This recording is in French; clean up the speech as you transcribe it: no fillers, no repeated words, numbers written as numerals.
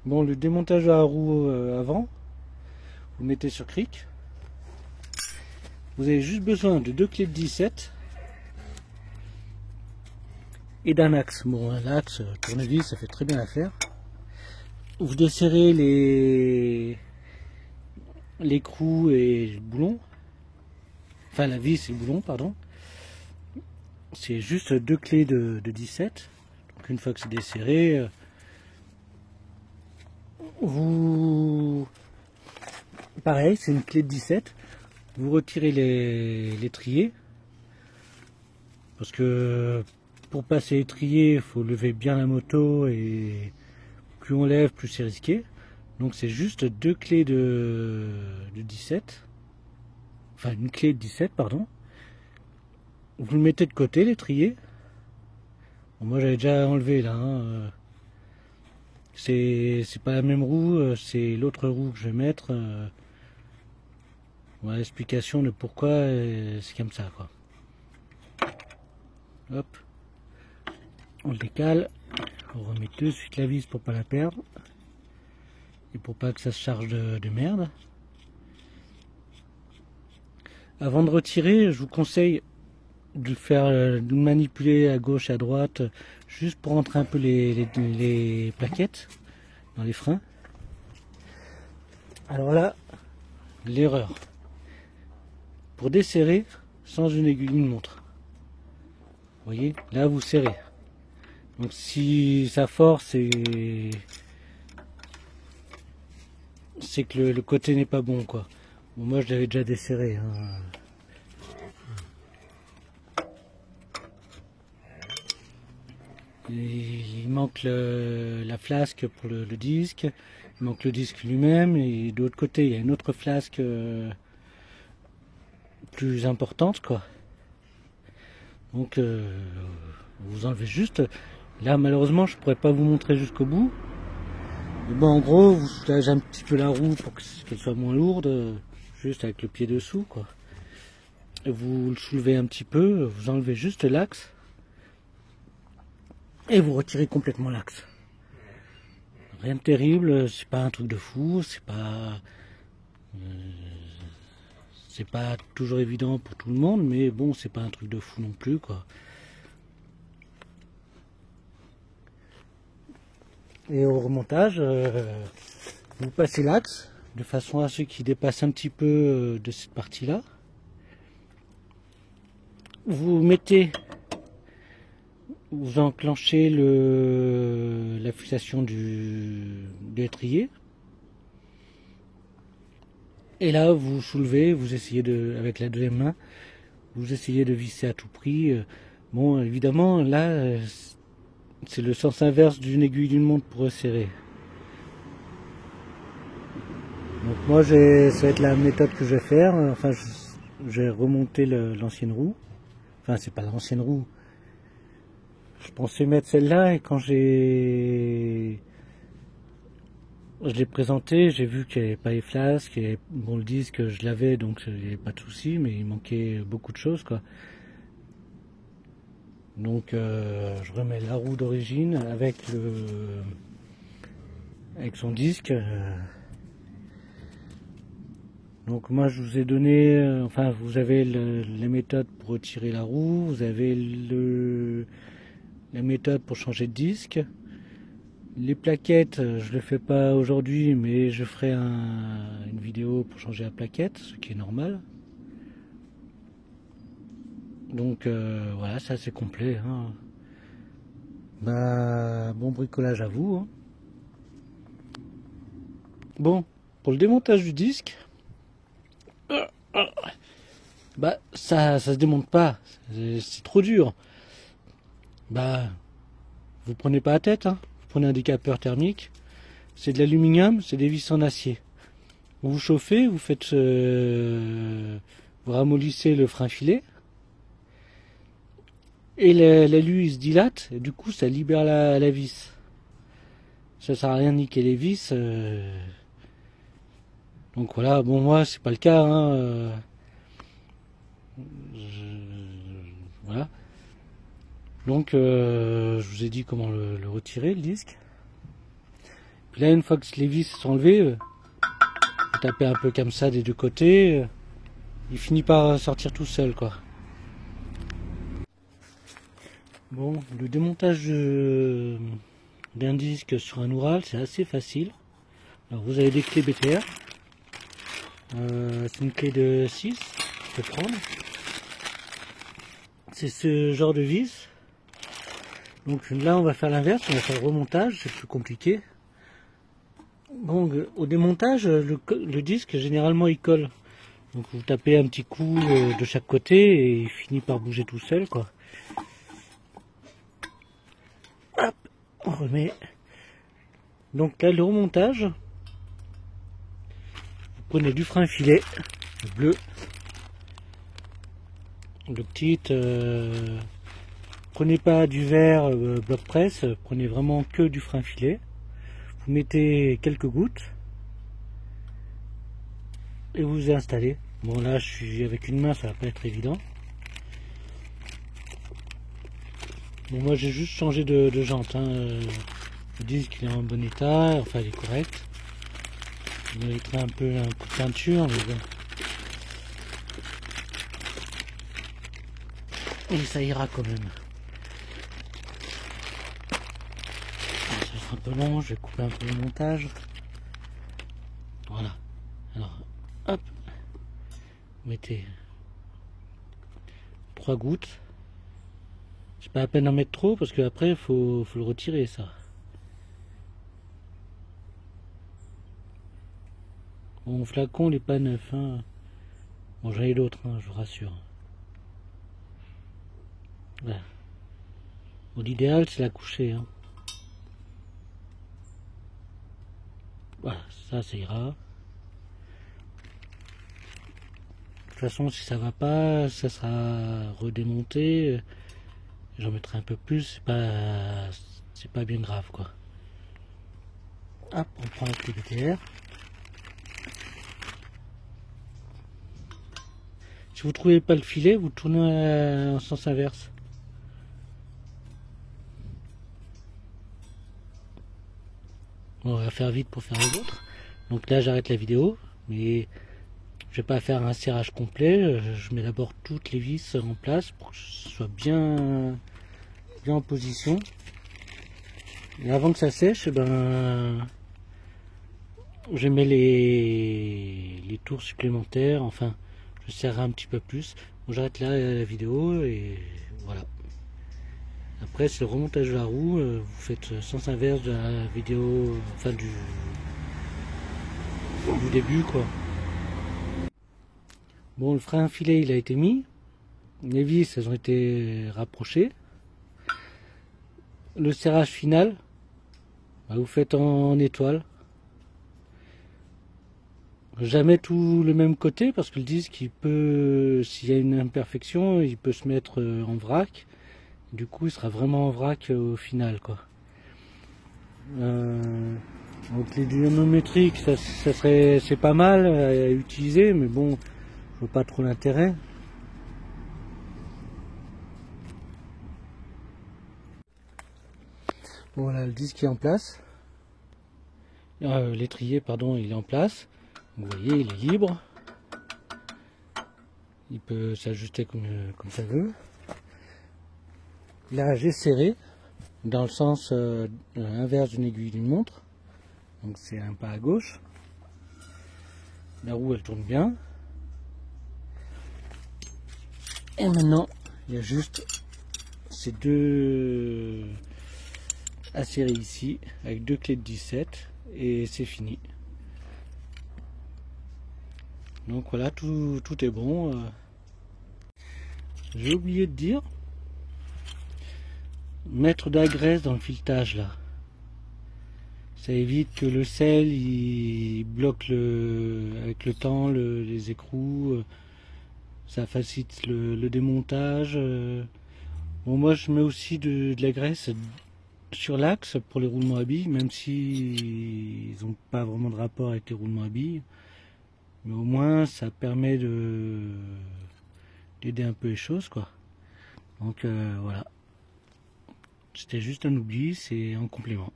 Bon, le démontage de la roue avant, vous le mettez sur cric. Vous avez juste besoin de 2 clés de 17 et d'un axe. Bon, l'axe tournevis, ça fait très bien l'affaire. Vous desserrez l'écrou et le boulon. Enfin, la vis et le boulon, pardon. C'est juste 2 clés de 17. Donc, une fois que c'est desserré, pareil, c'est une clé de 17. Vous retirez l'étrier. Parce que pour passer l'étrier, il faut lever bien la moto et plus on lève, plus c'est risqué. Donc c'est juste 2 clés de 17. Enfin, une clé de 17, pardon. Vous le mettez de côté, l'étrier. Bon, moi j'avais déjà enlevé là. Hein. C'est pas la même roue, c'est l'autre roue que je vais mettre. Voilà l'explication de pourquoi c'est comme ça, quoi. Hop. On le décale. On remet tout de suite la vis pour pas la perdre. Et pour pas que ça se charge de merde. Avant de retirer, je vous conseille de manipuler à gauche et à droite, juste pour rentrer un peu les plaquettes dans les freins. Alors là, l'erreur. Pour desserrer sans une aiguille de montre. Vous voyez, là vous serrez. Donc si ça force, c'est que le côté n'est pas bon, quoi. Bon, moi je l'avais déjà desserré. Hein. Il manque la flasque pour le disque, il manque le disque lui-même, et de l'autre côté il y a une autre flasque plus importante, quoi. Donc vous enlevez juste. Là malheureusement je pourrais pas vous montrer jusqu'au bout. Mais bon, en gros vous soulagez un petit peu la roue pour qu'elle soit moins lourde, juste avec le pied dessous, quoi. Et vous le soulevez un petit peu, vous enlevez juste l'axe. Et vous retirez complètement l'axe. Rien de terrible, c'est pas un truc de fou, c'est pas toujours évident pour tout le monde, mais bon, c'est pas un truc de fou non plus, quoi. Et au remontage, vous passez l'axe de façon à ce qu'il dépasse un petit peu de cette partie-là. Vous mettez, vous enclenchez la fixation de l'étrier. Et là, vous soulevez, vous essayez avec la deuxième main, vous essayez de visser à tout prix. Bon, évidemment, là, c'est le sens inverse d'une aiguille d'une montre pour resserrer. Donc moi, ça va être la méthode que je vais faire. Enfin, je vais remonter l'ancienne roue. Enfin, c'est pas l'ancienne roue. Je pensais mettre celle-là et quand je l'ai présenté, j'ai vu qu'il n'y avait pas les flasques, et bon, le disque je l'avais donc il n'y avait pas de souci, mais il manquait beaucoup de choses, quoi. Donc je remets la roue d'origine avec son disque. Donc moi je vous ai donné, enfin vous avez les méthodes pour retirer la roue, vous avez la méthode pour changer de disque. Les plaquettes, je le fais pas aujourd'hui, mais je ferai une vidéo pour changer la plaquette, ce qui est normal. Donc voilà, ça c'est complet. Hein. Bah, bon bricolage à vous. Hein. Bon, pour le démontage du disque, bah ça se démonte pas, c'est trop dur. Bah, vous prenez pas la tête, hein. Vous prenez un décapeur thermique, c'est de l'aluminium, c'est des vis en acier. Vous chauffez, vous faites, vous ramollissez le frein filet. Et l'alu il se dilate, et du coup ça libère la vis. Ça sert à rien de niquer les vis. Donc voilà, bon moi c'est pas le cas. Hein, voilà. Donc je vous ai dit comment le retirer, le disque. Puis là, une fois que les vis sont enlevées, vous tapez un peu comme ça des deux côtés, il finit par sortir tout seul, quoi. Bon, le démontage d'un disque sur un Oural, c'est assez facile. Alors vous avez des clés BTR. C'est une clé de 6, je peux prendre. C'est ce genre de vis. Donc là on va faire l'inverse, on va faire le remontage, c'est plus compliqué. Bon, au démontage, le disque généralement il colle. Donc vous tapez un petit coup de chaque côté et il finit par bouger tout seul, quoi. Hop, on remet. Donc là le remontage, vous prenez du frein filet, le bleu, le petit, prenez pas du vert bloc presse, prenez vraiment que du frein filet. Vous mettez quelques gouttes et vous installez. Bon là je suis avec une main, ça va pas être évident. Bon moi j'ai juste changé de jante, hein. Ils disent qu'il est en bon état, enfin il est correct. Il mériterait un peu un coup de peinture, mais bon. Et ça ira quand même. Ça sera un peu long, je vais couper un peu le montage. Voilà. Alors, hop. Vous mettez 3 gouttes. C'est pas la peine d'en mettre trop parce qu'après il faut le retirer, ça. Bon, mon flacon il est pas neuf, hein. Bon, j'en ai d'autres, hein, je vous rassure. Voilà. Bon, l'idéal c'est la coucher, hein. Voilà, ça ira. De toute façon, si ça va pas, ça sera redémonté. J'en mettrai un peu plus, c'est pas bien grave, quoi. Hop, on prend la clé BTR. Si vous trouvez pas le filet, vous tournez en sens inverse. On va faire vite pour faire les autres. Donc là, j'arrête la vidéo, mais je vais pas faire un serrage complet. Je mets d'abord toutes les vis en place pour que ce soit bien en position. Et avant que ça sèche, ben, je mets les tours supplémentaires. Enfin, je serrerai un petit peu plus. Bon, j'arrête là la vidéo et voilà. Après, c'est le remontage de la roue. Vous faites sens inverse de la vidéo, enfin du début, quoi. Bon, le frein filet il a été mis, les vis elles ont été rapprochées. Le serrage final, bah, vous faites en étoile. Jamais tout le même côté parce que le disque il peut, s'il y a une imperfection, il peut se mettre en vrac. Du coup, il sera vraiment en vrac au final, quoi. Donc les dynamométriques, c'est pas mal à utiliser, mais bon, je vois pas trop l'intérêt. Voilà, le disque est en place. L'étrier, pardon, il est en place. Vous voyez, il est libre. Il peut s'ajuster comme ça veut. Là, j'ai serré dans le sens inverse d'une aiguille d'une montre. Donc c'est un pas à gauche. La roue, elle tourne bien. Et maintenant, il y a juste ces deux à serrer ici avec deux clés de 17 et c'est fini. Donc voilà, tout est bon. J'ai oublié de dire, mettre de la graisse dans le filetage là. Ça évite que le sel il bloque avec le temps les écrous. Ça facilite le démontage. Bon, moi je mets aussi de la graisse sur l'axe pour les roulements à billes, même si ils n'ont pas vraiment de rapport avec les roulements à billes. Mais au moins ça permet d'aider un peu les choses, quoi. Donc voilà. C'était juste un oubli, c'est en complément.